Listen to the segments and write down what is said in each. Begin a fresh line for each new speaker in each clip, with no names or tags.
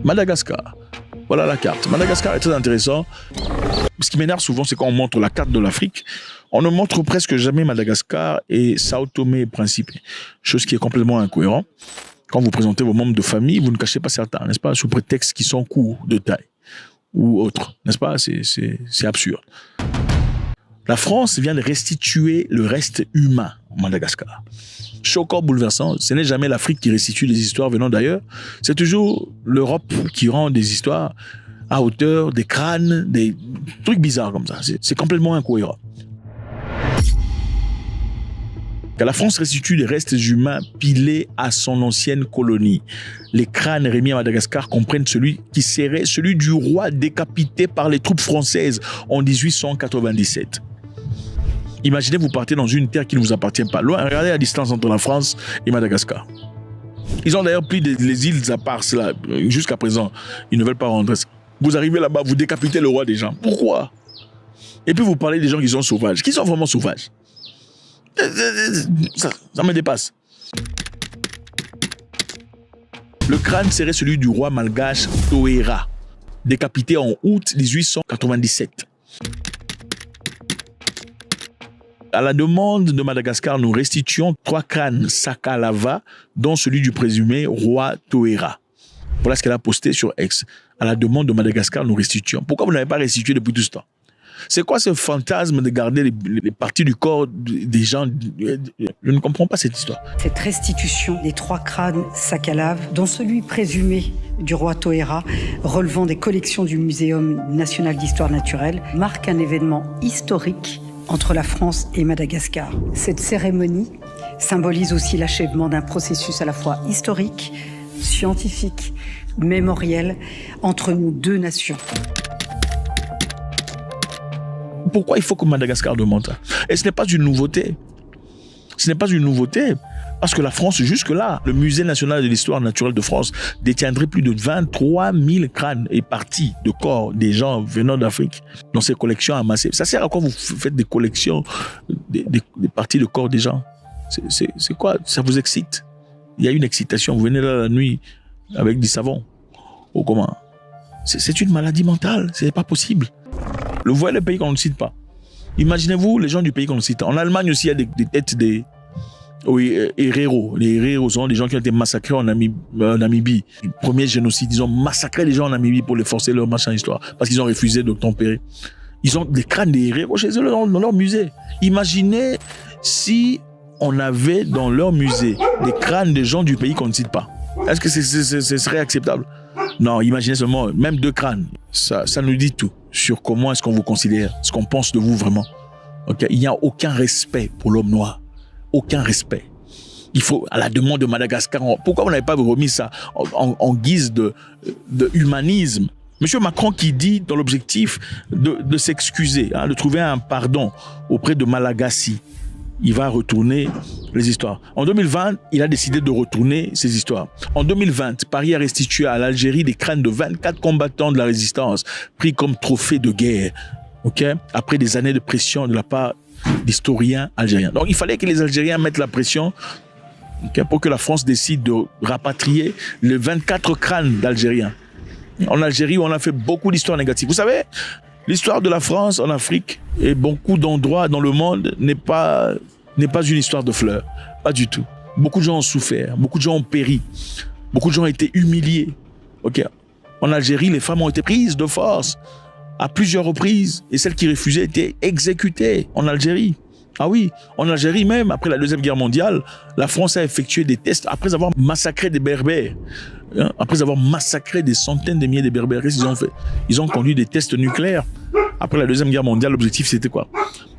Madagascar. Voilà la carte. Madagascar est très intéressant. Ce qui m'énerve souvent, c'est quand on montre la carte de l'Afrique, on ne montre presque jamais Madagascar et Sao Tomé et Principe. Chose qui est complètement incohérent. Quand vous présentez vos membres de famille, vous ne cachez pas certains, n'est-ce pas, sous prétexte qu'ils sont courts de taille ou autres, n'est-ce pas? C'est absurde. La France vient de restituer le reste humain au Madagascar. Choquant, bouleversant, ce n'est jamais l'Afrique qui restitue des histoires venant d'ailleurs, c'est toujours l'Europe qui rend des histoires à hauteur des crânes, des trucs bizarres comme ça. C'est complètement incohérent. Quand la France restitue les restes humains pilés à son ancienne colonie, les crânes remis à Madagascar comprennent celui qui serait celui du roi décapité par les troupes françaises en 1897. Imaginez, vous partez dans une terre qui ne vous appartient pas. Loin, regardez la distance entre la France et Madagascar. Ils ont d'ailleurs pris les îles à part cela. Jusqu'à présent, ils ne veulent pas rentrer. Vous arrivez là-bas, vous décapitez le roi des gens. Pourquoi? Et puis vous parlez des gens qui sont sauvages. Qui sont vraiment sauvages? Ça me dépasse. Le crâne serait celui du roi malgache Toera, décapité en août 1897. À la demande de Madagascar, nous restituons 3 crânes Sakalava, dont celui du présumé roi Toera. Voilà ce qu'elle a posté sur X. À la demande de Madagascar, nous restituons. Pourquoi vous n'avez pas restitué depuis tout ce temps? C'est quoi ce fantasme de garder les parties du corps des gens? Je ne comprends pas cette histoire.
Cette restitution des 3 crânes Sakalav, dont celui présumé du roi Toera, relevant des collections du Muséum national d'histoire naturelle, marque un événement historique entre la France et Madagascar. Cette cérémonie symbolise aussi l'achèvement d'un processus à la fois historique, scientifique, mémoriel entre nos 2 nations.
Pourquoi il faut que Madagascar demande ça? Et ce n'est pas une nouveauté. Ce n'est pas une nouveauté. Parce que la France, jusque-là, le Musée national de l'histoire naturelle de France détiendrait plus de 23 000 crânes et parties de corps des gens venant d'Afrique dans ses collections amassées. Ça sert à quoi vous faites des collections, des parties de corps des gens? C'est quoi? Ça vous excite? Il y a une excitation. Vous venez là la nuit avec du savon. Ou comment? C'est une maladie mentale. Ce n'est pas possible. Vous voyez le pays qu'on ne cite pas. Imaginez-vous les gens du pays qu'on ne cite pas. En Allemagne aussi, il y a des têtes des héros. Les héros sont des gens qui ont été massacrés en Namibie. Le premier génocide, ils ont massacré les gens en Namibie pour les forcer leur machin histoire. Parce qu'ils ont refusé de tempérer. Ils ont des crânes des héros chez eux dans leur musée. Imaginez si on avait dans leur musée des crânes des gens du pays qu'on ne cite pas. Est-ce que ce serait acceptable? Non, imaginez seulement, même 2 crânes. Ça nous dit tout sur comment est-ce qu'on vous considère, ce qu'on pense de vous vraiment. Okay? Il n'y a aucun respect pour l'homme noir. Aucun respect. Il faut, à la demande de Madagascar, pourquoi vous n'avez pas remis ça en guise de humanisme? Monsieur Macron qui dit dans l'objectif de s'excuser, de trouver un pardon auprès de Malagasy. Il va retourner les histoires. En 2020, il a décidé de retourner ces histoires. En 2020, Paris a restitué à l'Algérie des crânes de 24 combattants de la résistance, pris comme trophée de guerre, après des années de pression de la part d'historiens algériens. Donc il fallait que les Algériens mettent la pression pour que la France décide de rapatrier les 24 crânes d'Algériens. En Algérie, on a fait beaucoup d'histoires négatives. Vous savez, l'histoire de la France en Afrique et beaucoup d'endroits dans le monde n'est pas une histoire de fleurs. Pas du tout. Beaucoup de gens ont souffert, beaucoup de gens ont péri, beaucoup de gens ont été humiliés. En Algérie, les femmes ont été prises de force à plusieurs reprises et celles qui refusaient étaient exécutées en Algérie. Ah oui, en Algérie même, après la Deuxième Guerre mondiale, la France a effectué des tests après avoir massacré des Berbères. Après avoir massacré des centaines de milliers de Berbères, qu'est-ce qu'ils ont fait? Ils ont conduit des tests nucléaires. Après la Deuxième Guerre mondiale, l'objectif c'était quoi?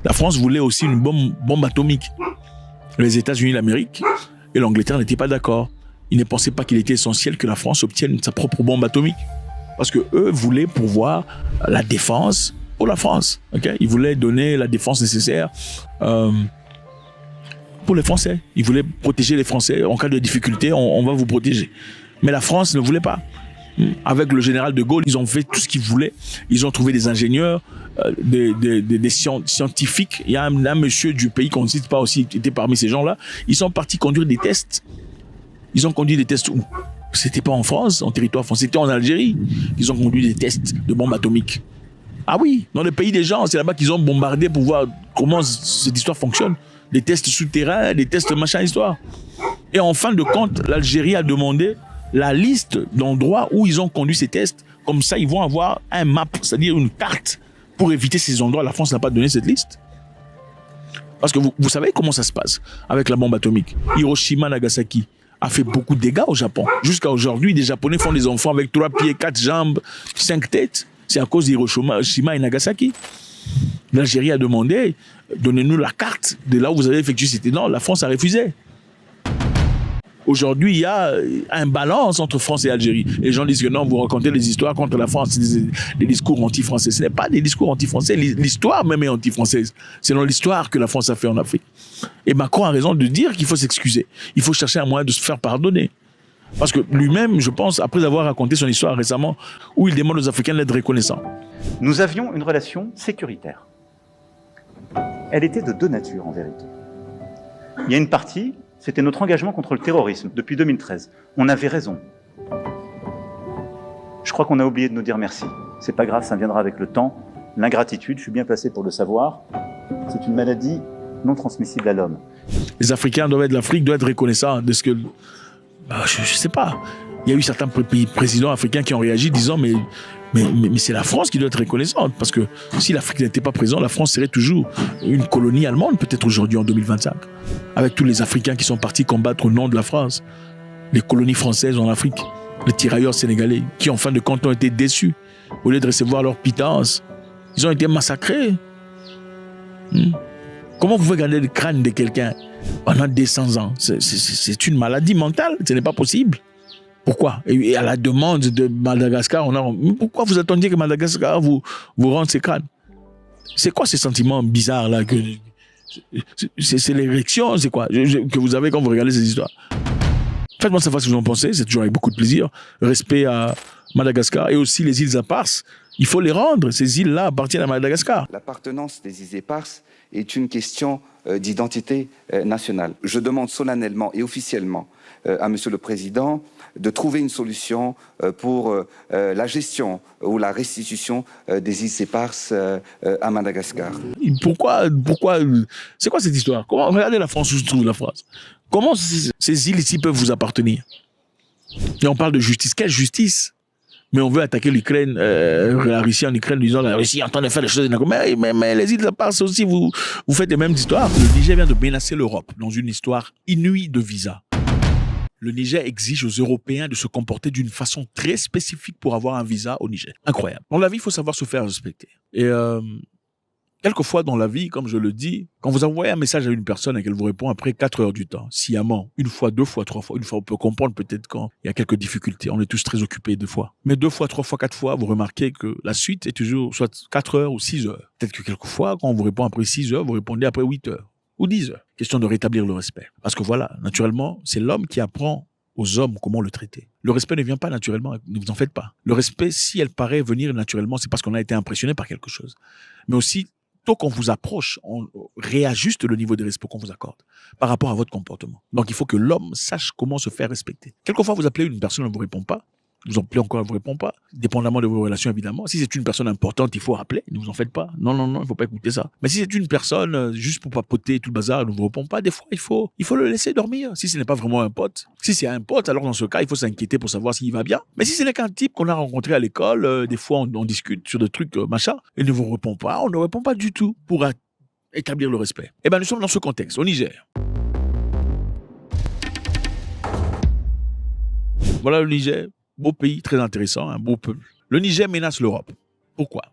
La France voulait aussi une bombe atomique. Les États-Unis d'Amérique et l'Angleterre n'étaient pas d'accord. Ils ne pensaient pas qu'il était essentiel que la France obtienne sa propre bombe atomique. Parce qu'eux voulaient pourvoir la défense pour la France. Ils voulaient donner la défense nécessaire pour les Français. Ils voulaient protéger les Français. En cas de difficulté, on va vous protéger. Mais la France ne voulait pas. Avec le général de Gaulle, ils ont fait tout ce qu'ils voulaient. Ils ont trouvé des ingénieurs, des scientifiques. Il y a un monsieur du pays qu'on ne cite pas aussi, qui était parmi ces gens-là. Ils sont partis conduire des tests. Ils ont conduit des tests où? C'était pas en France, en territoire français, c'était en Algérie qu'ils ont conduit des tests de bombes atomiques. Ah oui, dans le pays des gens, c'est là-bas qu'ils ont bombardé pour voir comment cette histoire fonctionne. Des tests souterrains, des tests machin histoire. Et en fin de compte, l'Algérie a demandé la liste d'endroits où ils ont conduit ces tests. Comme ça, ils vont avoir un map, c'est-à-dire une carte pour éviter ces endroits. La France n'a pas donné cette liste. Parce que vous savez comment ça se passe avec la bombe atomique. Hiroshima, Nagasaki a fait beaucoup de dégâts au Japon. Jusqu'à aujourd'hui, des Japonais font des enfants avec 3 pieds, 4 jambes, 5 têtes. C'est à cause d'Hiroshima et Nagasaki. L'Algérie a demandé, donnez-nous la carte de là où vous avez effectué cet événement. La France a refusé. Aujourd'hui, il y a un balance entre France et Algérie. Les gens disent que non, vous racontez des histoires contre la France, des discours anti-français. Ce n'est pas des discours anti-français. L'histoire même est anti-française. C'est dans l'histoire que la France a fait en Afrique. Et Macron a raison de dire qu'il faut s'excuser. Il faut chercher un moyen de se faire pardonner. Parce que lui-même, je pense, après avoir raconté son histoire récemment, où il demande aux Africains d'être reconnaissants.
Nous avions une relation sécuritaire. Elle était de deux natures, en vérité. Il y a une partie, c'était notre engagement contre le terrorisme depuis 2013. On avait raison. Je crois qu'on a oublié de nous dire merci. C'est pas grave, ça viendra avec le temps. L'ingratitude, je suis bien placé pour le savoir, c'est une maladie non transmissible à l'homme.
Les Africains doivent être, l'Afrique doit être reconnaissant de ce que... je sais pas. Il y a eu certains présidents africains qui ont réagi disant mais c'est la France qui doit être reconnaissante, parce que si l'Afrique n'était pas présente, la France serait toujours une colonie allemande, peut-être aujourd'hui en 2025, avec tous les Africains qui sont partis combattre au nom de la France, les colonies françaises en Afrique, les tirailleurs sénégalais, qui en fin de compte ont été déçus, au lieu de recevoir leur pitance, ils ont été massacrés. Comment vous pouvez garder le crâne de quelqu'un pendant 200 ans? C'est une maladie mentale, ce n'est pas possible. Pourquoi? Et à la demande de Madagascar, pourquoi vous attendiez que Madagascar vous rende ces crânes? C'est quoi ces sentiments bizarres là? C'est l'érection, c'est quoi que vous avez quand vous regardez ces histoires? Faites-moi savoir ce que vous en pensez, c'est toujours avec beaucoup de plaisir. Respect à Madagascar et aussi les îles éparses. Il faut les rendre, ces îles-là appartiennent à Madagascar.
L'appartenance des îles éparses est une question d'identité nationale. Je demande solennellement et officiellement à Monsieur le Président de trouver une solution pour la gestion ou la restitution des îles éparses à Madagascar.
Pourquoi c'est quoi cette histoire? Regardez la France, où se trouve la France. Comment ces îles ici peuvent vous appartenir? Et on parle de justice. Quelle justice? Mais on veut attaquer l'Ukraine, la Russie en Ukraine, disant la Russie est en train de faire des choses. Mais les îles éparses aussi, vous faites les mêmes histoires. Le Niger vient de menacer l'Europe dans une histoire inouïe de visa. Le Niger exige aux Européens de se comporter d'une façon très spécifique pour avoir un visa au Niger. Incroyable. Dans la vie, il faut savoir se faire respecter. Et quelquefois dans la vie, comme je le dis, quand vous envoyez un message à une personne et qu'elle vous répond après 4 heures du temps, sciemment, 1 fois, 2 fois, 3 fois, 1 fois, on peut comprendre peut-être quand il y a quelques difficultés. On est tous très occupés 2 fois. Mais 2 fois, 3 fois, 4 fois, vous remarquez que la suite est toujours soit 4 heures ou 6 heures. Peut-être que quelquefois, quand on vous répond après 6 heures, vous répondez après 8 heures ou 10 heures. Question de rétablir le respect. Parce que voilà, naturellement, c'est l'homme qui apprend aux hommes comment le traiter. Le respect ne vient pas naturellement, ne vous en faites pas. Le respect, si elle paraît venir naturellement, c'est parce qu'on a été impressionné par quelque chose. Mais aussi, tôt qu'on vous approche, on réajuste le niveau de respect qu'on vous accorde par rapport à votre comportement. Donc, il faut que l'homme sache comment se faire respecter. Quelquefois, vous appelez une personne, elle ne vous répond pas. Vous appelez encore, elle ne vous répond pas. Dépendamment de vos relations, évidemment. Si c'est une personne importante, il faut rappeler. Ne vous en faites pas. Non, il ne faut pas écouter ça. Mais si c'est une personne, juste pour papoter tout le bazar, elle ne vous répond pas, des fois, il faut le laisser dormir. Si ce n'est pas vraiment un pote. Si c'est un pote, alors dans ce cas, il faut s'inquiéter pour savoir s'il va bien. Mais si ce n'est qu'un type qu'on a rencontré à l'école, des fois, on discute sur des trucs, machin, et ne vous répond pas, on ne répond pas du tout pour établir le respect. Eh bien, nous sommes dans ce contexte, au Niger. Voilà le Niger. Beau pays, très intéressant, un beau peuple. Le Niger menace l'Europe. Pourquoi?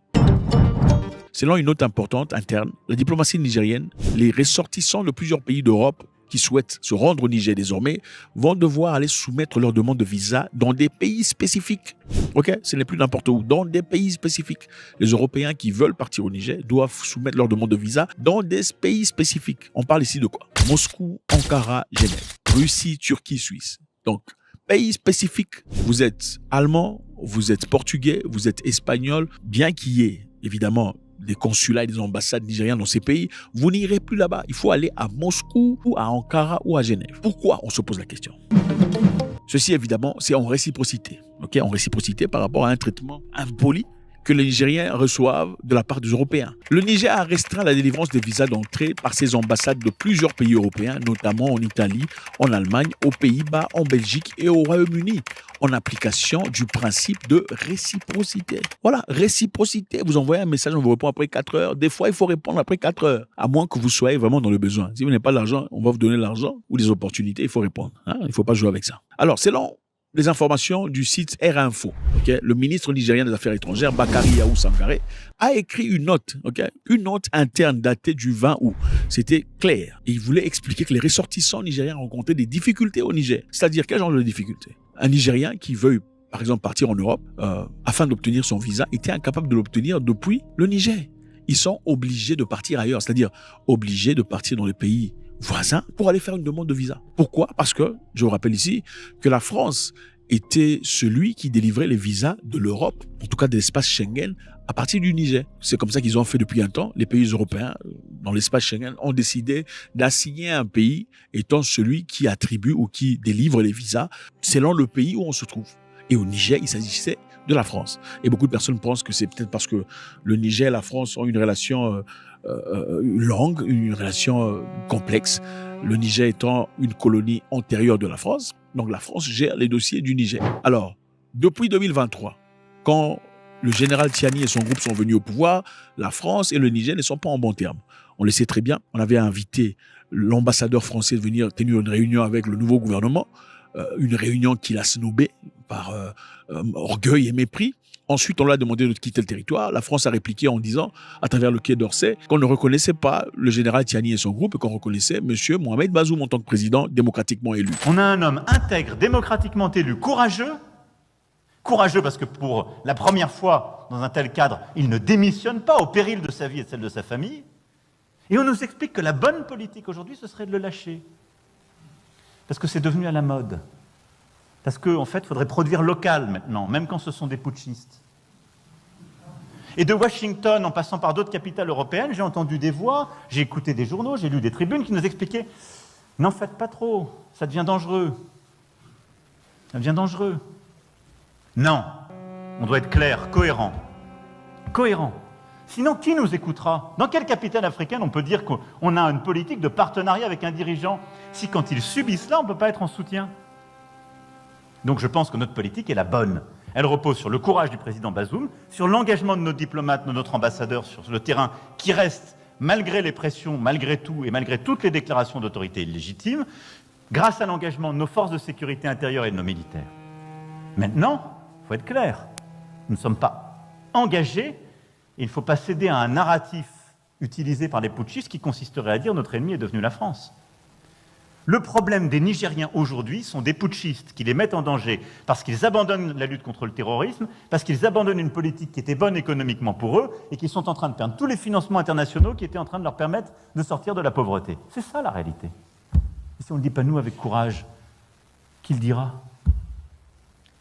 Selon une note importante interne, la diplomatie nigérienne, les ressortissants de plusieurs pays d'Europe qui souhaitent se rendre au Niger désormais vont devoir aller soumettre leur demande de visa dans des pays spécifiques. Ok? Ce n'est plus n'importe où, dans des pays spécifiques. Les Européens qui veulent partir au Niger doivent soumettre leur demande de visa dans des pays spécifiques. On parle ici de quoi? Moscou, Ankara, Genève, Russie, Turquie, Suisse. Donc, pays spécifiques. Vous êtes allemand, vous êtes portugais, vous êtes espagnol, bien qu'il y ait évidemment des consulats et des ambassades nigériennes dans ces pays, vous n'irez plus là-bas. Il faut aller à Moscou ou à Ankara ou à Genève. Pourquoi? On se pose la question. Ceci, évidemment, c'est en réciprocité. Okay, en réciprocité par rapport à un traitement impoli que les Nigériens reçoivent de la part des Européens. Le Niger a restreint la délivrance des visas d'entrée par ses ambassades de plusieurs pays européens, notamment en Italie, en Allemagne, aux Pays-Bas, en Belgique et au Royaume-Uni, en application du principe de réciprocité. Voilà, réciprocité. Vous envoyez un message, on vous répond après 4 heures. Des fois, il faut répondre après 4 heures, à moins que vous soyez vraiment dans le besoin. Si vous n'avez pas l'argent, on va vous donner l'argent ou des opportunités, il faut répondre. Hein? Il ne faut pas jouer avec ça. Alors, selon les informations du site Air Info, okay, le ministre nigérien des Affaires étrangères, Bakari Yahou Sangaré, a écrit une note, okay, une note interne datée du 20 août. C'était clair. Et il voulait expliquer que les ressortissants nigériens rencontraient des difficultés au Niger. C'est-à-dire, quel genre de difficultés? Un Nigérien qui veut, par exemple, partir en Europe, afin d'obtenir son visa, était incapable de l'obtenir depuis le Niger. Ils sont obligés de partir ailleurs, c'est-à-dire obligés de partir dans les pays voisins pour aller faire une demande de visa. Pourquoi? Parce que, je vous rappelle ici, que la France était celui qui délivrait les visas de l'Europe, en tout cas de l'espace Schengen, à partir du Niger. C'est comme ça qu'ils ont fait depuis un temps. Les pays européens, dans l'espace Schengen, ont décidé d'assigner un pays étant celui qui attribue ou qui délivre les visas selon le pays où on se trouve. Et au Niger, il s'agissait de la France. Et beaucoup de personnes pensent que c'est peut-être parce que le Niger et la France ont une relation longue, une relation complexe. Le Niger étant une colonie antérieure de la France. Donc la France gère les dossiers du Niger. Alors, depuis 2023, quand le général Tiani et son groupe sont venus au pouvoir, la France et le Niger ne sont pas en bons termes. On le sait très bien. On avait invité l'ambassadeur français de venir tenir une réunion avec le nouveau gouvernement. Une réunion qu'il a snobée par orgueil et mépris. Ensuite, on lui a demandé de quitter le territoire. La France a répliqué en disant, à travers le Quai d'Orsay, qu'on ne reconnaissait pas le général Tiani et son groupe et qu'on reconnaissait M. Mohamed Bazoum en tant que président démocratiquement élu.
On a un homme intègre, démocratiquement élu, courageux parce que pour la première fois dans un tel cadre, il ne démissionne pas au péril de sa vie et de celle de sa famille. Et on nous explique que la bonne politique aujourd'hui, ce serait de le lâcher. Parce que c'est devenu à la mode. Parce qu'en fait, il faudrait produire local maintenant, même quand ce sont des putschistes. Et de Washington, en passant par d'autres capitales européennes, j'ai entendu des voix, j'ai écouté des journaux, j'ai lu des tribunes qui nous expliquaient « N'en faites pas trop, ça devient dangereux. Ça devient dangereux. » Non, on doit être clair, cohérent. Cohérent. Sinon, qui nous écoutera? Dans quelle capitale africaine on peut dire qu'on a une politique de partenariat avec un dirigeant si quand ils subissent là, on ne peut pas être en soutien? Donc je pense que notre politique est la bonne. Elle repose sur le courage du président Bazoum, sur l'engagement de nos diplomates, de notre ambassadeur sur le terrain, qui reste, malgré les pressions, malgré tout, et malgré toutes les déclarations d'autorité illégitimes, grâce à l'engagement de nos forces de sécurité intérieure et de nos militaires. Maintenant, il faut être clair, nous ne sommes pas engagés, et il ne faut pas céder à un narratif utilisé par les putschistes qui consisterait à dire « notre ennemi est devenu la France ». Le problème des Nigériens aujourd'hui sont des putschistes qui les mettent en danger parce qu'ils abandonnent la lutte contre le terrorisme, parce qu'ils abandonnent une politique qui était bonne économiquement pour eux et qui sont en train de perdre tous les financements internationaux qui étaient en train de leur permettre de sortir de la pauvreté. C'est ça la réalité. Et si on ne le dit pas nous avec courage, qui le dira?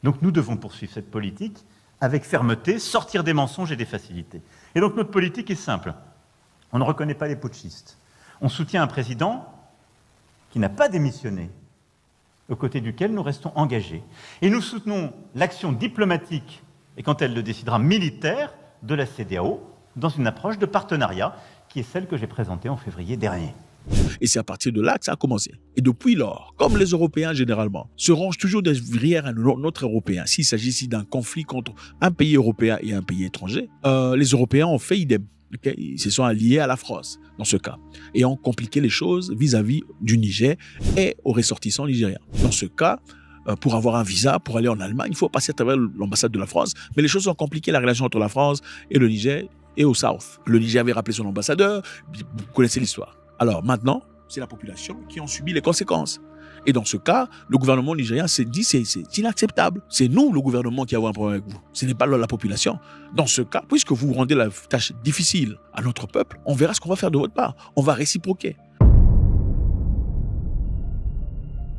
Donc nous devons poursuivre cette politique avec fermeté, sortir des mensonges et des facilités. Et donc notre politique est simple. On ne reconnaît pas les putschistes. On soutient un président qui n'a pas démissionné, aux côtés duquel nous restons engagés. Et nous soutenons l'action diplomatique, et quand elle le décidera, militaire, de la CEDEAO, dans une approche de partenariat, qui est celle que j'ai présentée en février dernier.
Et c'est à partir de là que ça a commencé. Et depuis lors, comme les Européens généralement, se rangent toujours derrière un autre Européen. S'il s'agit ici d'un conflit contre un pays européen et un pays étranger, les Européens ont fait idem. Okay? Ils se sont alliés à la France, dans ce cas, et ont compliqué les choses vis-à-vis du Niger et aux ressortissants nigériens. Dans ce cas, pour avoir un visa, pour aller en Allemagne, il faut passer à travers l'ambassade de la France, mais les choses ont compliqué la relation entre la France et le Niger et au South. Le Niger avait rappelé son ambassadeur, vous connaissez l'histoire. Alors maintenant, c'est la population qui en subit les conséquences. Et dans ce cas, le gouvernement nigérien s'est dit c'est inacceptable. C'est nous, le gouvernement, qui avons un problème avec vous. Ce n'est pas la population. Dans ce cas, puisque vous rendez la tâche difficile à notre peuple, on verra ce qu'on va faire de votre part. On va réciproquer.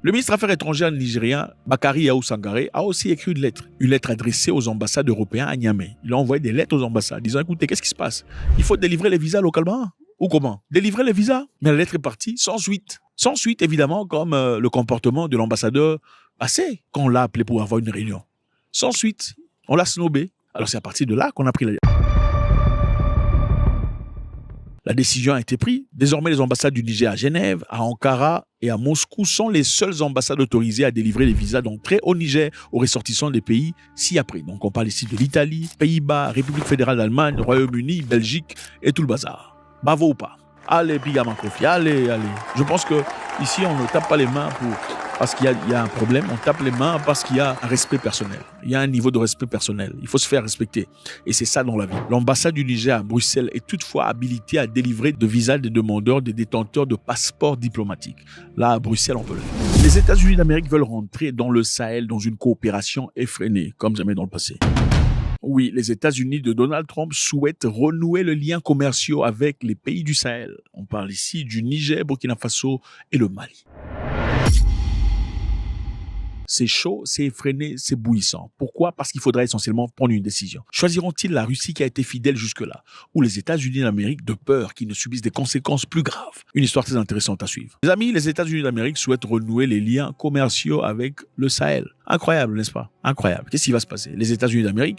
Le ministre des Affaires étrangères nigérien, Bakari Yahou Sangaré, a aussi écrit une lettre adressée aux ambassades européennes à Niamey. Il a envoyé des lettres aux ambassades disant, écoutez, qu'est-ce qui se passe? Il faut délivrer les visas localement. Ou comment? Délivrer les visas? Mais la lettre est partie sans suite. Sans suite, évidemment, comme le comportement de l'ambassadeur passé, quand on l'a appelé pour avoir une réunion. Sans suite, on l'a snobé. Alors c'est à partir de là qu'on a pris la décision a été prise. Désormais, les ambassades du Niger à Genève, à Ankara et à Moscou sont les seules ambassades autorisées à délivrer les visas d'entrée au Niger aux ressortissants des pays ci-après. Donc on parle ici de l'Italie, Pays-Bas, République fédérale d'Allemagne, Royaume-Uni, Belgique et tout le bazar. Bravo ou pas? Allez, Pigama Kofi, allez. Je pense que ici on ne tape pas les mains parce qu'il y a un problème, on tape les mains parce qu'il y a un respect personnel. Il y a un niveau de respect personnel. Il faut se faire respecter. Et c'est ça dans la vie. L'ambassade du Niger à Bruxelles est toutefois habilitée à délivrer de visas des demandeurs, des détenteurs de passeports diplomatiques. Là, à Bruxelles, on peut le faire. Les États-Unis d'Amérique veulent rentrer dans le Sahel dans une coopération effrénée, comme jamais dans le passé. Oui, les États-Unis de Donald Trump souhaitent renouer le lien commercial avec les pays du Sahel. On parle ici du Niger, Burkina Faso et le Mali. C'est chaud, c'est effréné, c'est bouillissant. Pourquoi? Parce qu'il faudra essentiellement prendre une décision. Choisiront-ils la Russie qui a été fidèle jusque-là, ou les États-Unis d'Amérique de peur qu'ils ne subissent des conséquences plus graves? Une histoire très intéressante à suivre. Les amis, les États-Unis d'Amérique souhaitent renouer les liens commerciaux avec le Sahel. Incroyable, n'est-ce pas? Incroyable. Qu'est-ce qui va se passer? Les États-Unis d'Amérique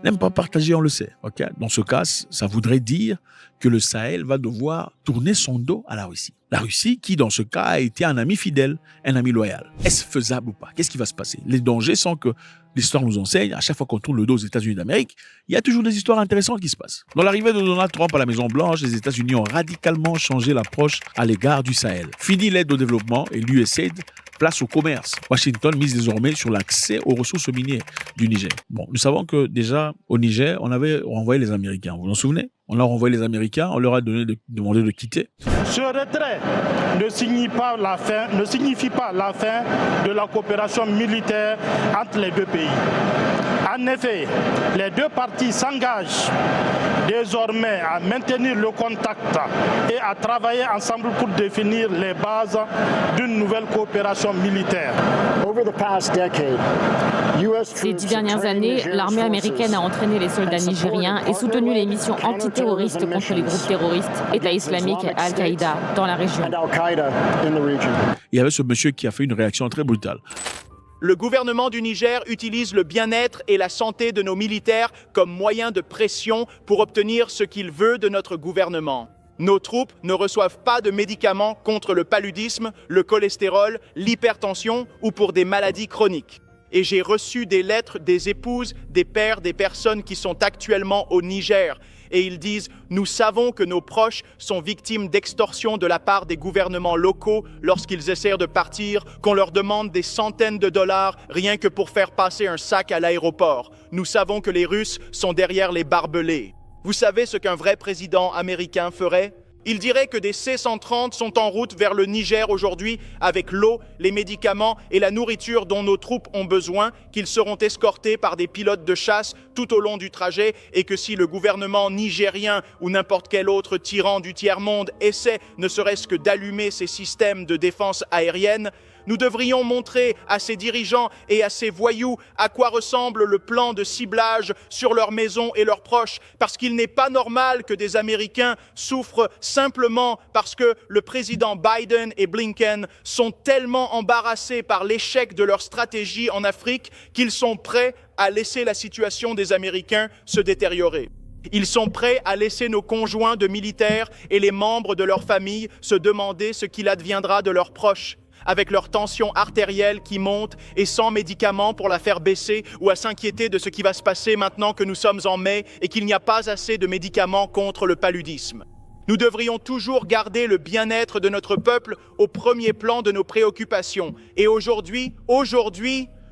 n'aiment pas partager, on le sait. Okay? Dans ce cas, ça voudrait dire que le Sahel va devoir tourner son dos à la Russie. La Russie qui, dans ce cas, a été un ami fidèle, un ami loyal. Est-ce faisable ou pas? Qu'est-ce qui va se passer? Les dangers sont que l'histoire nous enseigne, à chaque fois qu'on tourne le dos aux États-Unis d'Amérique, il y a toujours des histoires intéressantes qui se passent. Dans l'arrivée de Donald Trump à la Maison-Blanche, les États-Unis ont radicalement changé l'approche à l'égard du Sahel. Fini l'aide au développement et l'USAID, place au commerce. Washington mise désormais sur l'accès aux ressources minières du Niger. Bon, nous savons que déjà, au Niger, on avait renvoyé les Américains. Vous vous en souvenez? On a renvoyé les Américains, on leur a demandé de quitter.
Ce retrait ne signifie pas la fin de la coopération militaire entre les deux pays. En effet, les deux parties s'engagent désormais à maintenir le contact et à travailler ensemble pour définir les bases d'une nouvelle coopération militaire.
Ces 10 dernières années, l'armée américaine a entraîné les soldats nigériens et soutenu les missions antiterroristes contre les groupes terroristes, État islamique et Al-Qaïda dans la région.
Il y avait ce monsieur qui a fait une réaction très brutale.
Le gouvernement du Niger utilise le bien-être et la santé de nos militaires comme moyen de pression pour obtenir ce qu'il veut de notre gouvernement. Nos troupes ne reçoivent pas de médicaments contre le paludisme, le cholestérol, l'hypertension ou pour des maladies chroniques. Et j'ai reçu des lettres des épouses, des pères, des personnes qui sont actuellement au Niger. Et ils disent « Nous savons que nos proches sont victimes d'extorsion de la part des gouvernements locaux lorsqu'ils essaient de partir, qu'on leur demande des centaines de dollars rien que pour faire passer un sac à l'aéroport. Nous savons que les Russes sont derrière les barbelés. » Vous savez ce qu'un vrai président américain ferait? Il dirait que des C-130 sont en route vers le Niger aujourd'hui avec l'eau, les médicaments et la nourriture dont nos troupes ont besoin, qu'ils seront escortés par des pilotes de chasse tout au long du trajet et que si le gouvernement nigérien ou n'importe quel autre tyran du tiers-monde essaie ne serait-ce que d'allumer ces systèmes de défense aérienne, nous devrions montrer à ces dirigeants et à ces voyous à quoi ressemble le plan de ciblage sur leurs maisons et leurs proches, parce qu'il n'est pas normal que des Américains souffrent simplement parce que le président Biden et Blinken sont tellement embarrassés par l'échec de leur stratégie en Afrique qu'ils sont prêts à laisser la situation des Américains se détériorer. Ils sont prêts à laisser nos conjoints de militaires et les membres de leur famille se demander ce qu'il adviendra de leurs proches, avec leur tension artérielle qui monte et sans médicaments pour la faire baisser, ou à s'inquiéter de ce qui va se passer maintenant que nous sommes en mai et qu'il n'y a pas assez de médicaments contre le paludisme. Nous devrions toujours garder le bien-être de notre peuple au premier plan de nos préoccupations. Et aujourd'hui,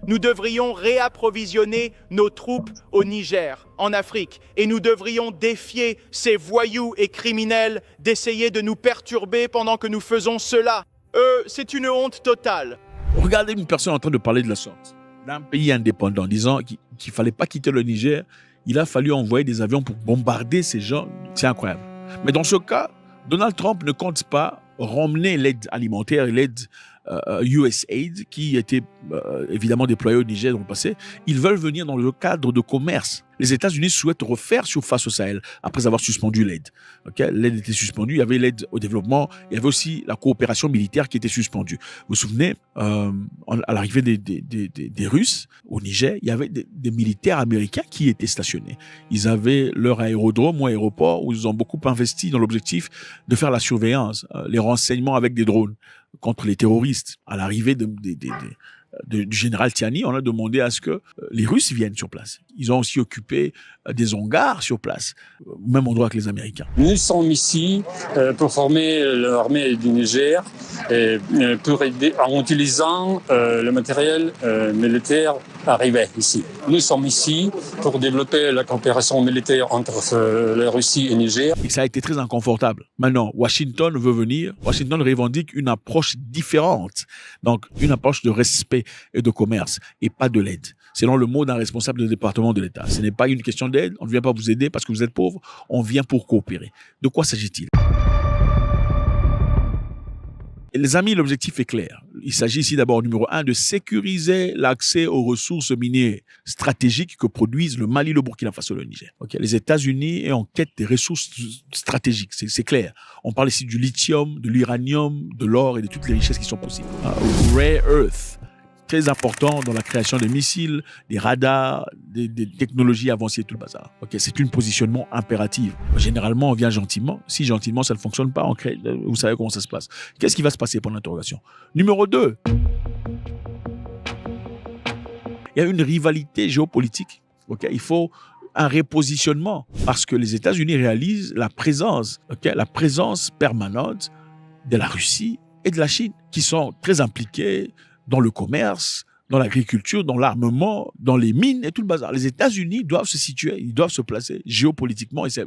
nous devrions réapprovisionner nos troupes au Niger, en Afrique, et nous devrions défier ces voyous et criminels d'essayer de nous perturber pendant que nous faisons cela. C'est une honte totale.
Regardez une personne en train de parler de la sorte d'un pays indépendant, disant qu'il ne fallait pas quitter le Niger. Il a fallu envoyer des avions pour bombarder ces gens. C'est incroyable. Mais dans ce cas, Donald Trump ne compte pas ramener l'aide alimentaire et l'aide USAID qui était évidemment déployé au Niger dans le passé. Ils veulent venir dans le cadre de commerce. Les États-Unis souhaitent refaire surface au Sahel après avoir suspendu l'aide. Okay? L'aide était suspendue, il y avait l'aide au développement, il y avait aussi la coopération militaire qui était suspendue. Vous vous souvenez, à l'arrivée des Russes au Niger, il y avait des militaires américains qui étaient stationnés. Ils avaient leur aérodrome ou aéroport où ils ont beaucoup investi dans l'objectif de faire la surveillance, les renseignements avec des drones contre les terroristes. À l'arrivée du général Tiani, on a demandé à ce que les Russes viennent sur place. Ils ont aussi occupé des hangars sur place, au même endroit que les Américains.
Nous sommes ici pour former l'armée du Niger, pour aider en utilisant le matériel militaire arrivé ici. Nous sommes ici pour développer la coopération militaire entre la Russie et le Niger.
Et ça a été très inconfortable. Maintenant, Washington veut venir. Washington revendique une approche différente. Donc, une approche de respect et de commerce et pas de l'aide. Selon le mot d'un responsable du département de l'État. Ce n'est pas une question d'aide. On ne vient pas vous aider parce que vous êtes pauvre. On vient pour coopérer. De quoi s'agit-il? Et les amis, l'objectif est clair. Il s'agit ici d'abord, numéro 1, de sécuriser l'accès aux ressources minières stratégiques que produisent le Mali, le Burkina Faso et le Niger. Okay. Les États-Unis sont en quête des ressources stratégiques, c'est clair. On parle ici du lithium, de l'uranium, de l'or et de toutes les richesses qui sont possibles. Rare Earth, très important dans la création des missiles, des radars, des technologies avancées, tout le bazar. Okay, c'est un positionnement impératif. Généralement, on vient gentiment. Si gentiment, ça ne fonctionne pas, on crée, vous savez comment ça se passe. Qu'est-ce qui va se passer pour l'interrogation? Numéro 2. Il y a une rivalité géopolitique. Okay, il faut un repositionnement parce que les États-Unis réalisent la présence permanente de la Russie et de la Chine qui sont très impliqués dans le commerce, dans l'agriculture, dans l'armement, dans les mines et tout le bazar. Les États-Unis doivent se situer, ils doivent se placer géopolitiquement et c'est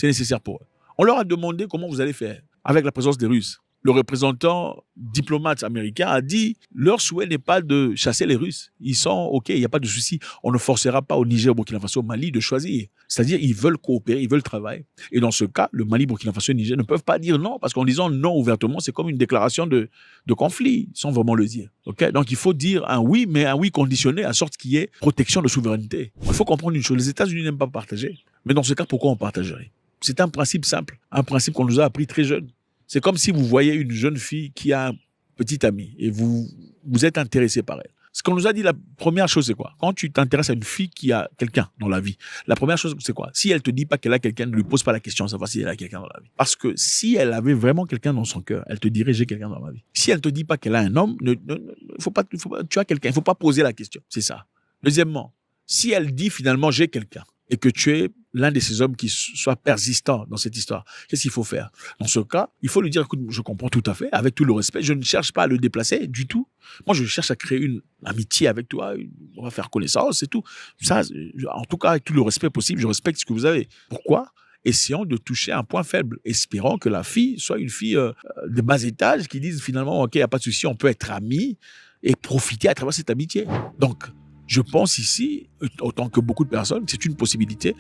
nécessaire pour eux. On leur a demandé comment vous allez faire avec la présence des Russes. Le représentant diplomate américain a dit leur souhait n'est pas de chasser les Russes. Ils sont OK, il n'y a pas de souci. On ne forcera pas au Niger, au Burkina Faso, au Mali de choisir. C'est-à-dire ils veulent coopérer, ils veulent travailler. Et dans ce cas, le Mali, Burkina Faso et Niger ne peuvent pas dire non parce qu'en disant non ouvertement, c'est comme une déclaration de conflit sans vraiment le dire. Okay? Donc il faut dire un oui, mais un oui conditionné à sorte qu'il y ait protection de souveraineté. Il faut comprendre une chose, les États-Unis n'aiment pas partager. Mais dans ce cas, pourquoi on partagerait? C'est un principe simple, un principe qu'on nous a appris très jeune. C'est comme si vous voyez une jeune fille qui a un petit ami et vous êtes intéressé par elle. Ce qu'on nous a dit, la première chose, c'est quoi? Quand tu t'intéresses à une fille qui a quelqu'un dans la vie, la première chose, c'est quoi? Si elle te dit pas qu'elle a quelqu'un, ne lui pose pas la question de savoir si elle a quelqu'un dans la vie. Parce que si elle avait vraiment quelqu'un dans son cœur, elle te dirait j'ai quelqu'un dans ma vie. Si elle te dit pas qu'elle a un homme, faut pas, tu as quelqu'un, il faut pas poser la question. C'est ça. Deuxièmement, si elle dit finalement j'ai quelqu'un et que tu es l'un de ces hommes qui soit persistant dans cette histoire, qu'est-ce qu'il faut faire? Dans ce cas, il faut lui dire, écoute, je comprends tout à fait, avec tout le respect, je ne cherche pas à le déplacer du tout. Moi, je cherche à créer une amitié avec toi, on va faire connaissance, c'est tout. Ça, en tout cas, avec tout le respect possible, je respecte ce que vous avez. Pourquoi? Essayons de toucher un point faible. Espérons que la fille soit une fille de bas étage qui dise finalement, OK, il n'y a pas de souci, on peut être amis et profiter à travers cette amitié. Donc, je pense ici, autant que beaucoup de personnes, c'est une possibilité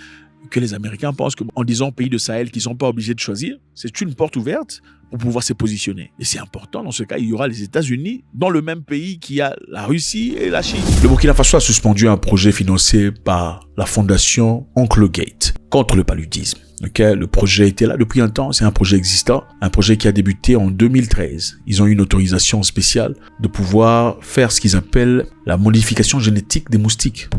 que les Américains pensent qu'en disant pays de Sahel qu'ils ne sont pas obligés de choisir, c'est une porte ouverte pour pouvoir se positionner. Et c'est important, dans ce cas, il y aura les États-Unis dans le même pays qu'il y a la Russie et la Chine. Le Burkina Faso a suspendu un projet financé par la fondation Oncle Gate contre le paludisme. Okay, le projet était là depuis un temps, c'est un projet existant, un projet qui a débuté en 2013. Ils ont eu une autorisation spéciale de pouvoir faire ce qu'ils appellent la modification génétique des moustiques.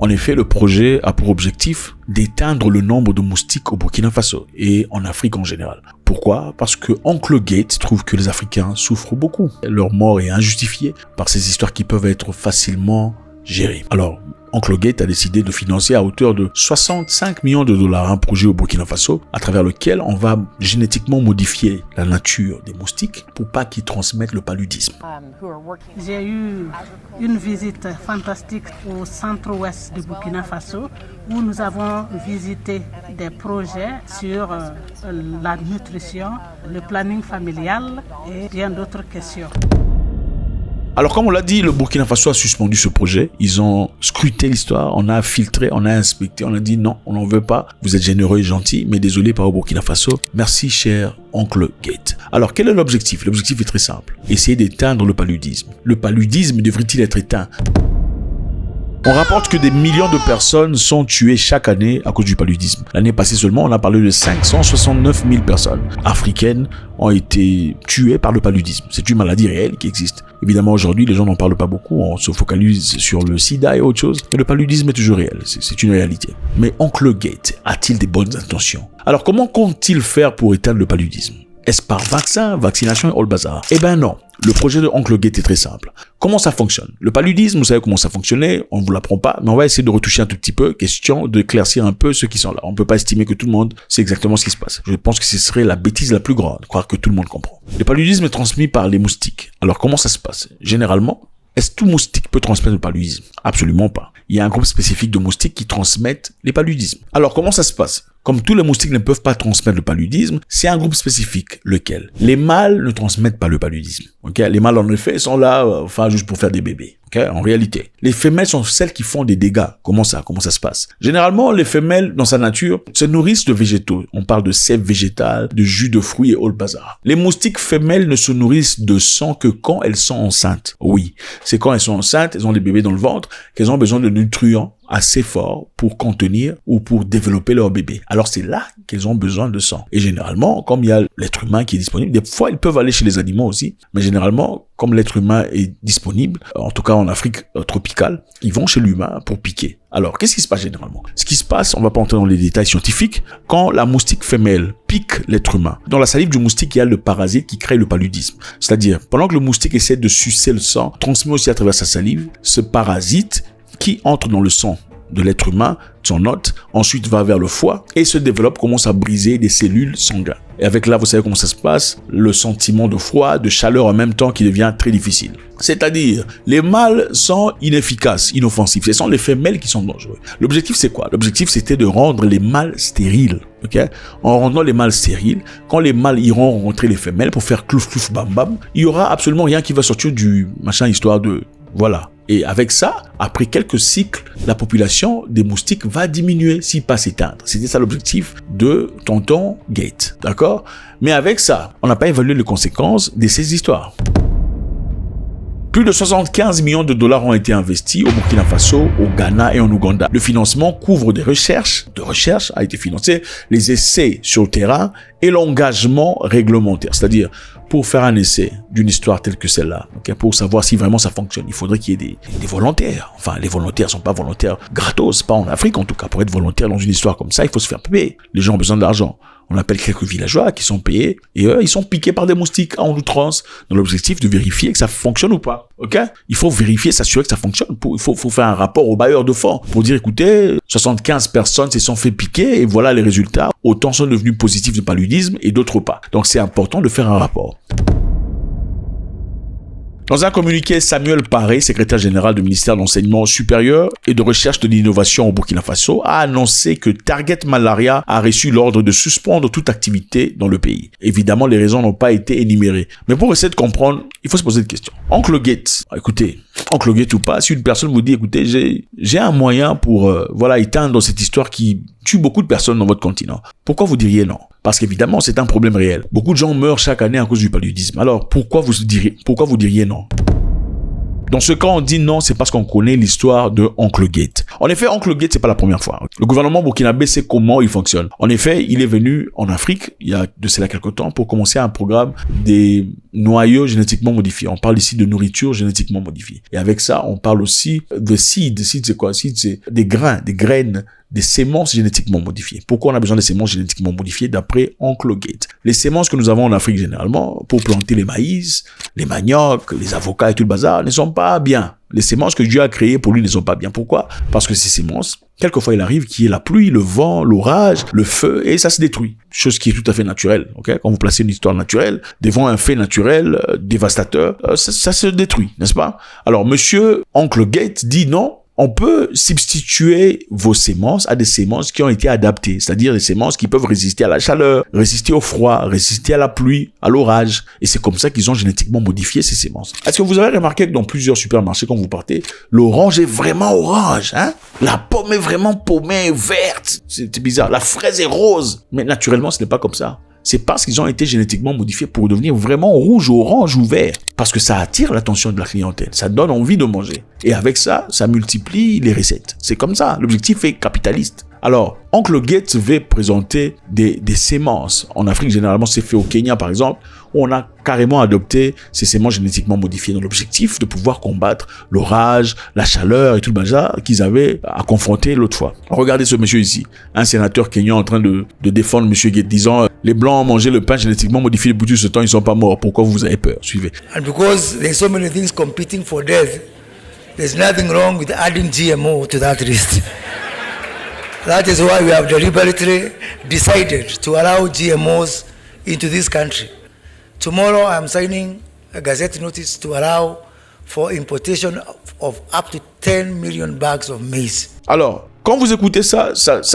En effet, le projet a pour objectif d'éteindre le nombre de moustiques au Burkina Faso et en Afrique en général. Pourquoi? Parce que Oncle Gate trouve que les Africains souffrent beaucoup. Leur mort est injustifiée par ces histoires qui peuvent être facilement gérées. Alors, Oncle Gate a décidé de financer à hauteur de 65 millions de dollars un projet au Burkina Faso à travers lequel on va génétiquement modifier la nature des moustiques pour pas qu'ils transmettent le paludisme.
J'ai eu une visite fantastique au centre-ouest du Burkina Faso où nous avons visité des projets sur la nutrition, le planning familial et bien d'autres questions.
Alors, comme on l'a dit, le Burkina Faso a suspendu ce projet. Ils ont scruté l'histoire, on a filtré, on a inspecté, on a dit non, on n'en veut pas. Vous êtes généreux et gentil, mais désolé par au Burkina Faso. Merci, cher oncle Gate. Alors, quel est l'objectif? L'objectif est très simple. Essayer d'éteindre le paludisme. Le paludisme devrait-il être éteint? On rapporte que des millions de personnes sont tuées chaque année à cause du paludisme. L'année passée seulement, on a parlé de 569 000 personnes africaines ont été tuées par le paludisme. C'est une maladie réelle qui existe. Évidemment, aujourd'hui, les gens n'en parlent pas beaucoup. On se focalise sur le sida et autre chose. Mais le paludisme est toujours réel. C'est une réalité. Mais oncle Gate a-t-il des bonnes intentions? Alors, comment compte-t-il faire pour éteindre le paludisme? Est-ce par vaccin, vaccination et all bazar? Eh ben non. Le projet de oncle Gate est très simple. Comment ça fonctionne? Le paludisme, vous savez comment ça fonctionnait, on ne vous l'apprend pas, mais on va essayer de retoucher un tout petit peu, question d'éclaircir un peu ceux qui sont là. On ne peut pas estimer que tout le monde sait exactement ce qui se passe. Je pense que ce serait la bêtise la plus grande, croire que tout le monde comprend. Le paludisme est transmis par les moustiques. Alors comment ça se passe? Généralement, est-ce que tout moustique peut transmettre le paludisme? Absolument pas. Il y a un groupe spécifique de moustiques qui transmettent les paludismes. Alors comment ça se passe? Comme tous les moustiques ne peuvent pas transmettre le paludisme, c'est un groupe spécifique. Lequel? Les mâles ne transmettent pas le paludisme. Okay? Les mâles, en effet, sont là, juste pour faire des bébés. Okay? En réalité, les femelles sont celles qui font des dégâts. Comment ça se passe? Généralement, les femelles, dans sa nature, se nourrissent de végétaux. On parle de sève végétale, de jus de fruits et all bazar. Les moustiques femelles ne se nourrissent de sang que quand elles sont enceintes. Oui, c'est quand elles sont enceintes, elles ont des bébés dans le ventre, qu'elles ont besoin de nutriments assez forts pour contenir ou pour développer leur bébé. Alors c'est là qu'elles ont besoin de sang. Et généralement, comme il y a l'être humain qui est disponible, des fois ils peuvent aller chez les animaux aussi, mais généralement, comme l'être humain est disponible, en tout cas en Afrique tropicale, ils vont chez l'humain pour piquer. Alors, qu'est-ce qui se passe généralement? Ce qui se passe, on va pas entrer dans les détails scientifiques, quand la moustique femelle pique l'être humain, dans la salive du moustique, il y a le parasite qui crée le paludisme. C'est-à-dire, pendant que le moustique essaie de sucer le sang, transmet aussi à travers sa salive, ce parasite qui entre dans le sang de l'être humain, son hôte, ensuite va vers le foie et se développe, commence à briser des cellules sanguines. Et avec là, vous savez comment ça se passe, le sentiment de froid, de chaleur en même temps qui devient très difficile. C'est-à-dire, les mâles sont inefficaces, inoffensifs. Ce sont les femelles qui sont dangereux. L'objectif, c'est quoi? L'objectif, c'était de rendre les mâles stériles. Okay? En rendant les mâles stériles, quand les mâles iront rencontrer les femelles pour faire clouf clouf bam bam, il y aura absolument rien qui va sortir du machin histoire de... Voilà. Et avec ça, après quelques cycles, la population des moustiques va diminuer s'il pas s'éteindre. C'était ça l'objectif de tonton Gate. D'accord? Mais avec ça, on n'a pas évalué les conséquences de ces histoires. Plus de 75 millions de dollars ont été investis au Burkina Faso, au Ghana et en Ouganda. Le financement couvre des recherches. De recherche a été financé, les essais sur le terrain et l'engagement réglementaire. C'est-à-dire, pour faire un essai d'une histoire telle que celle-là, okay, pour savoir si vraiment ça fonctionne, il faudrait qu'il y ait des volontaires. Enfin, les volontaires sont pas volontaires gratos, pas en Afrique en tout cas. Pour être volontaire dans une histoire comme ça, il faut se faire payer. Les gens ont besoin d'argent. On appelle quelques villageois qui sont payés et eux, ils sont piqués par des moustiques en outrance dans l'objectif de vérifier que ça fonctionne ou pas. Ok? Il faut vérifier, s'assurer que ça fonctionne. Il faut faire un rapport au bailleur de fonds pour dire, écoutez, 75 personnes se sont fait piquer et voilà les résultats. Autant sont devenus positifs de paludisme et d'autres pas. Donc c'est important de faire un rapport. Dans un communiqué, Samuel Paré, secrétaire général du ministère de l'Enseignement supérieur et de recherche de l'innovation au Burkina Faso, a annoncé que Target Malaria a reçu l'ordre de suspendre toute activité dans le pays. Évidemment, les raisons n'ont pas été énumérées. Mais pour essayer de comprendre, il faut se poser une question. Oncle Gate, écoutez, Oncle Gate ou pas, si une personne vous dit, écoutez, j'ai un moyen pour éteindre cette histoire qui tue beaucoup de personnes dans votre continent, pourquoi vous diriez non? Parce qu'évidemment, c'est un problème réel. Beaucoup de gens meurent chaque année à cause du paludisme. Alors, pourquoi vous diriez non? Dans ce cas, on dit non, c'est parce qu'on connaît l'histoire de Oncle Gate. En effet, Oncle Gate, c'est pas la première fois. Le gouvernement burkinabé sait comment il fonctionne. En effet, il est venu en Afrique, il y a de cela quelques temps, pour commencer un programme des noyaux génétiquement modifiés. On parle ici de nourriture génétiquement modifiée. Et avec ça, on parle aussi de seed. Seed, c'est quoi? Seed, c'est des grains, des graines, des sémences génétiquement modifiées. Pourquoi on a besoin de sémences génétiquement modifiées d'après Oncle Gate? Les sémences que nous avons en Afrique généralement, pour planter les maïs, les maniocs, les avocats et tout le bazar, ne sont pas bien. Les sémences que Dieu a créées pour lui ne sont pas bien. Pourquoi? Parce que ces sémences, quelquefois il arrive qu'il y ait la pluie, le vent, l'orage, le feu, et ça se détruit. Chose qui est tout à fait naturelle. Okay? Quand vous placez une histoire naturelle, devant un fait naturel, dévastateur, ça se détruit, n'est-ce pas? Alors, monsieur Oncle Gate dit non, on peut substituer vos semences à des semences qui ont été adaptées, c'est-à-dire des semences qui peuvent résister à la chaleur, résister au froid, résister à la pluie, à l'orage. Et c'est comme ça qu'ils ont génétiquement modifié ces semences. Est-ce que vous avez remarqué que dans plusieurs supermarchés, quand vous partez, l'orange est vraiment orange, hein? La pomme est vraiment pommée, verte. C'est bizarre. La fraise est rose. Mais naturellement, ce n'est pas comme ça. C'est parce qu'ils ont été génétiquement modifiés pour devenir vraiment rouge, orange ou vert. Parce que ça attire l'attention de la clientèle. Ça donne envie de manger. Et avec ça, ça multiplie les recettes. C'est comme ça. L'objectif est capitaliste. Alors, Oncle Gates veut présenter des semences. En Afrique, généralement, c'est fait au Kenya, par exemple, où on a carrément adopté ces semences génétiquement modifiées dans l'objectif de pouvoir combattre l'orage, la chaleur et tout le bazar qu'ils avaient à confronter l'autre fois. Regardez ce monsieur ici, un sénateur kenyan en train de défendre monsieur Gates, disant les Blancs ont mangé le pain génétiquement modifié depuis tout ce temps, ils ne sont pas morts. Pourquoi vous avez peur? Suivez.
And because there's so many things competing for death, there's nothing wrong with adding GMO to that list. That is why we have deliberately decided to allow GMOs into this country. Tomorrow I am signing a gazette notice to allow for importation of up to 10 million bags of maize.
Alors, quand vous écoutez ça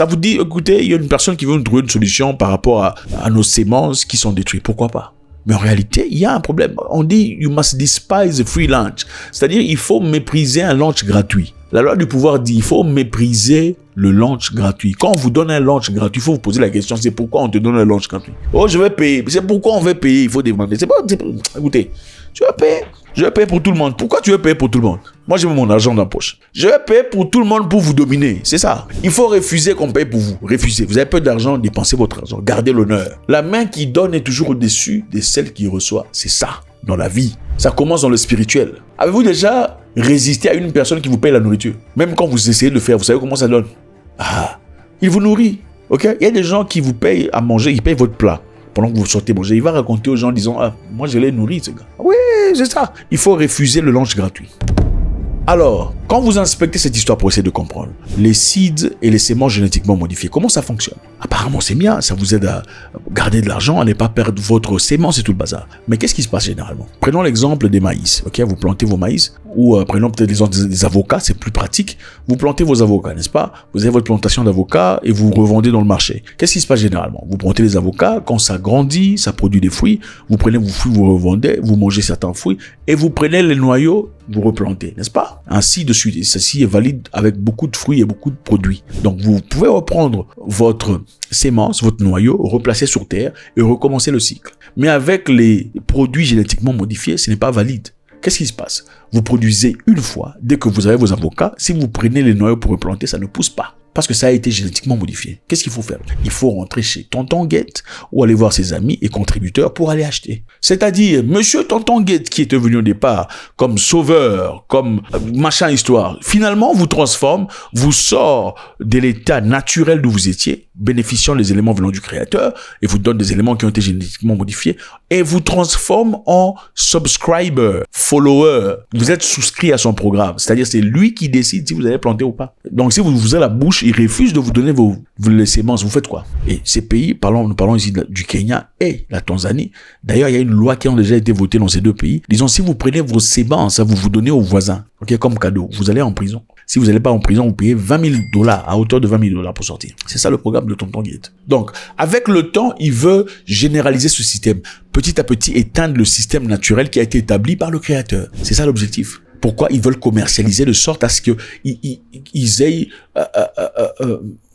vous dit, écoutez, il y a une personne qui veut nous trouver une solution par rapport à nos semences qui sont détruites. Pourquoi pas? Mais en réalité, il y a un problème. On dit, you must despise the free lunch. C'est-à-dire, il faut mépriser un lunch gratuit. La loi du pouvoir dit, il faut mépriser le lunch gratuit. Quand on vous donne un lunch gratuit, il faut vous poser la question, c'est pourquoi on te donne un lunch gratuit? Oh, je vais payer. C'est pourquoi on va payer, il faut demander. Écoutez, je vais payer pour tout le monde. Pourquoi tu veux payer pour tout le monde? Moi, j'ai mon argent dans la poche. Je vais payer pour tout le monde pour vous dominer. C'est ça. Il faut refuser qu'on paye pour vous. Refusez. Vous avez peu d'argent, dépensez votre argent. Gardez l'honneur. La main qui donne est toujours au-dessus de celle qui reçoit. C'est ça, dans la vie. Ça commence dans le spirituel. Avez-vous déjà résisté à une personne qui vous paye la nourriture? Même quand vous essayez de le faire, vous savez comment ça donne? Ah, il vous nourrit. Ok? Il y a des gens qui vous payent à manger, ils payent votre plat. Pendant que vous sortez manger, il va raconter aux gens en disant, ah, moi je l'ai nourri, ce gars. Oui, c'est ça. Il faut refuser le lunch gratuit. Alors, quand vous inspectez cette histoire pour essayer de comprendre, les seeds et les semences génétiquement modifiées, comment ça fonctionne? Apparemment, c'est bien, ça vous aide à garder de l'argent, à ne pas perdre votre sémence et tout le bazar. Mais qu'est-ce qui se passe généralement? Prenons l'exemple des maïs, ok? Vous plantez vos maïs, ou prenons peut-être l'exemple des avocats, c'est plus pratique. Vous plantez vos avocats, n'est-ce pas? Vous avez votre plantation d'avocats et vous revendez dans le marché. Qu'est-ce qui se passe généralement? Vous plantez les avocats, quand ça grandit, ça produit des fruits, vous prenez vos fruits, vous revendez, vous mangez certains fruits, et vous prenez les noyaux, vous replantez, n'est-ce pas? Ainsi de suite. Et ceci est valide avec beaucoup de fruits et beaucoup de produits. Donc, vous pouvez reprendre votre sémence, votre noyau, replacer sur terre et recommencer le cycle. Mais avec les produits génétiquement modifiés, ce n'est pas valide. Qu'est-ce qui se passe? Vous produisez une fois, dès que vous avez vos avocats, si vous prenez les noyaux pour replanter, ça ne pousse pas. Parce que ça a été génétiquement modifié. Qu'est-ce qu'il faut faire? Il faut rentrer chez Tonton Gates ou aller voir ses amis et contributeurs pour aller acheter. C'est-à-dire, monsieur Tonton Gates qui était venu au départ comme sauveur, comme machin histoire, finalement vous transforme, vous sort de l'état naturel d'où vous étiez, bénéficiant des éléments venant du créateur et vous donne des éléments qui ont été génétiquement modifiés et vous transforme en subscriber, follower. Vous êtes souscrit à son programme. C'est-à-dire, c'est lui qui décide si vous allez planter ou pas. Donc, si vous ouvrez la bouche, il refuse de vous donner les semences. Vous faites quoi? Et ces pays, nous parlons ici du Kenya et la Tanzanie. D'ailleurs, il y a une loi qui a déjà été votée dans ces deux pays. Disons, si vous prenez vos semences, vous donnez aux voisins, ok, comme cadeau, vous allez en prison. Si vous n'allez pas en prison, vous payez $20,000, à hauteur de $20,000 pour sortir. C'est ça le programme de Tonton Gates. Donc, avec le temps, il veut généraliser ce système. Petit à petit, éteindre le système naturel qui a été établi par le créateur. C'est ça l'objectif. Pourquoi ils veulent commercialiser de sorte à ce qu'ils aient,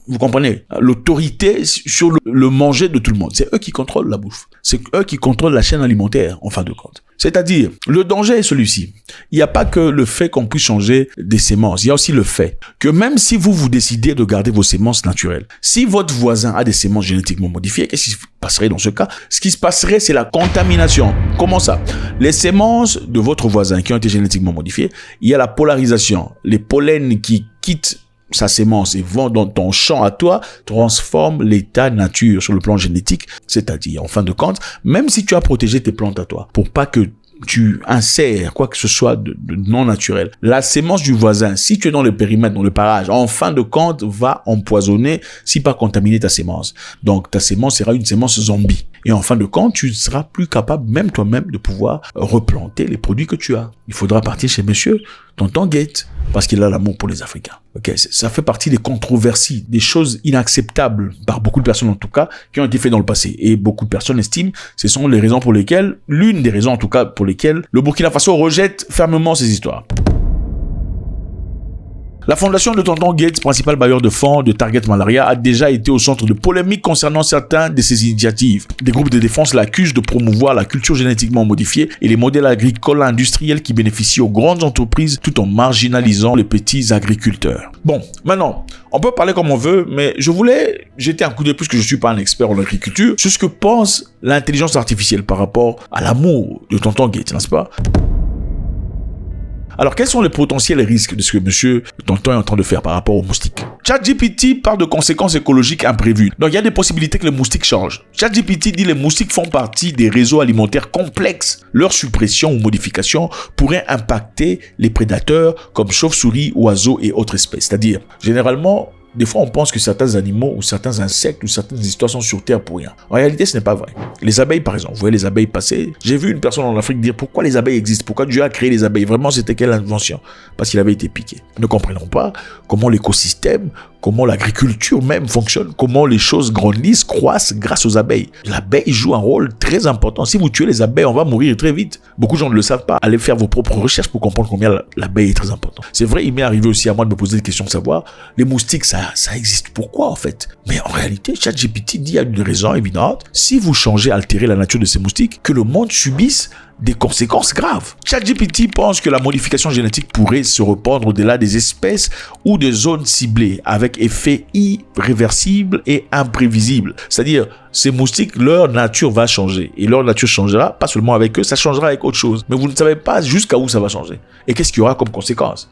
vous comprenez, l'autorité sur le manger de tout le monde. C'est eux qui contrôlent la bouffe. C'est eux qui contrôlent la chaîne alimentaire, en fin de compte. C'est-à-dire, le danger est celui-ci. Il n'y a pas que le fait qu'on puisse changer des semences. Il y a aussi le fait que même si vous décidez de garder vos semences naturelles, si votre voisin a des semences génétiquement modifiées, qu'est-ce qui se passerait dans ce cas? Ce qui se passerait, c'est la contamination. Comment ça? Les semences de votre voisin qui ont été génétiquement modifiées, il y a la polarisation. Les pollens qui quittent sa sémence et vont dans ton champ à toi, transforme l'état nature sur le plan génétique. C'est-à-dire, en fin de compte, même si tu as protégé tes plantes à toi, pour pas que tu insères quoi que ce soit de non naturel, la sémence du voisin, si tu es dans le périmètre, dans le parage, en fin de compte, va empoisonner, si pas contaminer ta sémence. Donc, ta sémence sera une sémence zombie. Et en fin de compte, tu seras plus capable, même toi-même, de pouvoir replanter les produits que tu as. Il faudra partir chez monsieur Tonton Gate, parce qu'il a l'amour pour les Africains. Ok, ça fait partie des controversies, des choses inacceptables par beaucoup de personnes en tout cas, qui ont été faites dans le passé. Et beaucoup de personnes estiment, ce sont les raisons pour lesquelles, l'une des raisons en tout cas pour lesquelles, le Burkina Faso rejette fermement ces histoires. La fondation de Tonton Gates, principal bailleur de fonds de Target Malaria, a déjà été au centre de polémiques concernant certaines de ses initiatives. Des groupes de défense l'accusent de promouvoir la culture génétiquement modifiée et les modèles agricoles industriels qui bénéficient aux grandes entreprises tout en marginalisant les petits agriculteurs. Bon, maintenant, on peut parler comme on veut, mais je voulais jeter un coup d'œil, puisque je ne suis pas un expert en agriculture, sur ce que pense l'intelligence artificielle par rapport à l'amour de Tonton Gates, n'est-ce pas? Alors, quels sont les potentiels risques de ce que monsieur Tonton est en train de faire par rapport aux moustiques? ChatGPT parle de conséquences écologiques imprévues. Donc, il y a des possibilités que les moustiques changent. ChatGPT dit que les moustiques font partie des réseaux alimentaires complexes. Leur suppression ou modification pourrait impacter les prédateurs comme chauves-souris, oiseaux et autres espèces. C'est-à-dire, généralement, des fois, on pense que certains animaux ou certains insectes ou certaines histoires sont sur Terre pour rien. En réalité, ce n'est pas vrai. Les abeilles, par exemple, vous voyez les abeilles passer. J'ai vu une personne en Afrique dire pourquoi les abeilles existent, pourquoi Dieu a créé les abeilles. Vraiment, c'était quelle invention? Parce qu'il avait été piqué. Ne comprenons pas comment l'écosystème, comment l'agriculture même fonctionne, comment les choses grandissent, croissent grâce aux abeilles. L'abeille joue un rôle très important. Si vous tuez les abeilles, on va mourir très vite. Beaucoup de gens ne le savent pas. Allez faire vos propres recherches pour comprendre combien l'abeille est très importante. C'est vrai, il m'est arrivé aussi à moi de me poser des questions de savoir, les moustiques, ça existe pourquoi en fait? Mais en réalité, ChatGPT dit à une raison évidente, si vous changez, altérez la nature de ces moustiques, que le monde subisse des conséquences graves. ChatGPT pense que la modification génétique pourrait se répandre au-delà des espèces ou des zones ciblées avec effet irréversible et imprévisible. C'est-à-dire, ces moustiques, leur nature va changer. Et leur nature changera, pas seulement avec eux, ça changera avec autre chose. Mais vous ne savez pas jusqu'à où ça va changer. Et qu'est-ce qu'il y aura comme conséquence?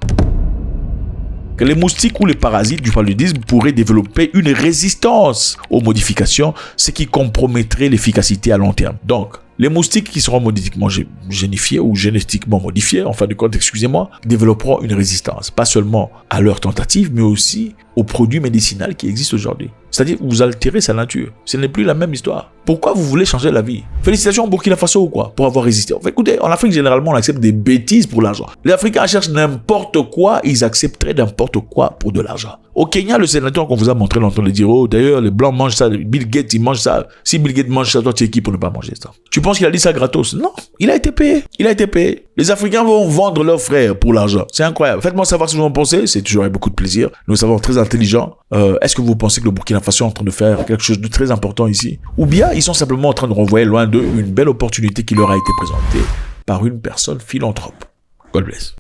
Que les moustiques ou les parasites du paludisme pourraient développer une résistance aux modifications, ce qui compromettrait l'efficacité à long terme. Donc, les moustiques qui seront modifiquement génifiés ou génétiquement modifiés, en fin de compte, excusez-moi, développeront une résistance, pas seulement à leurs tentatives, mais aussi aux produits médicinaux qui existent aujourd'hui. C'est-à-dire, vous altérez sa nature. Ce n'est plus la même histoire. Pourquoi vous voulez changer la vie? Félicitations au Burkina Faso ou quoi? Pour avoir résisté. Enfin, écoutez, en Afrique, généralement, on accepte des bêtises pour l'argent. Les Africains cherchent n'importe quoi, ils accepteraient n'importe quoi pour de l'argent. Au Kenya, le sénateur qu'on vous a montré longtemps le dire, oh, d'ailleurs, les Blancs mangent ça, Bill Gates, il mange ça. Si Bill Gates mange ça, toi, tu es qui pour ne pas manger ça? Tu penses qu'il a dit ça gratos? Non, il a été payé. Il a été payé. Les Africains vont vendre leurs frères pour l'argent. C'est incroyable. Faites-moi savoir ce que vous en pensez. C'est toujours avec beaucoup de plaisir. Nous savons très intelligents. Est-ce que vous pensez que le Burkina Faso est en train de faire quelque chose de très important ici? Ou bien ils sont simplement en train de renvoyer loin d'eux une belle opportunité qui leur a été présentée par une personne philanthrope? God bless.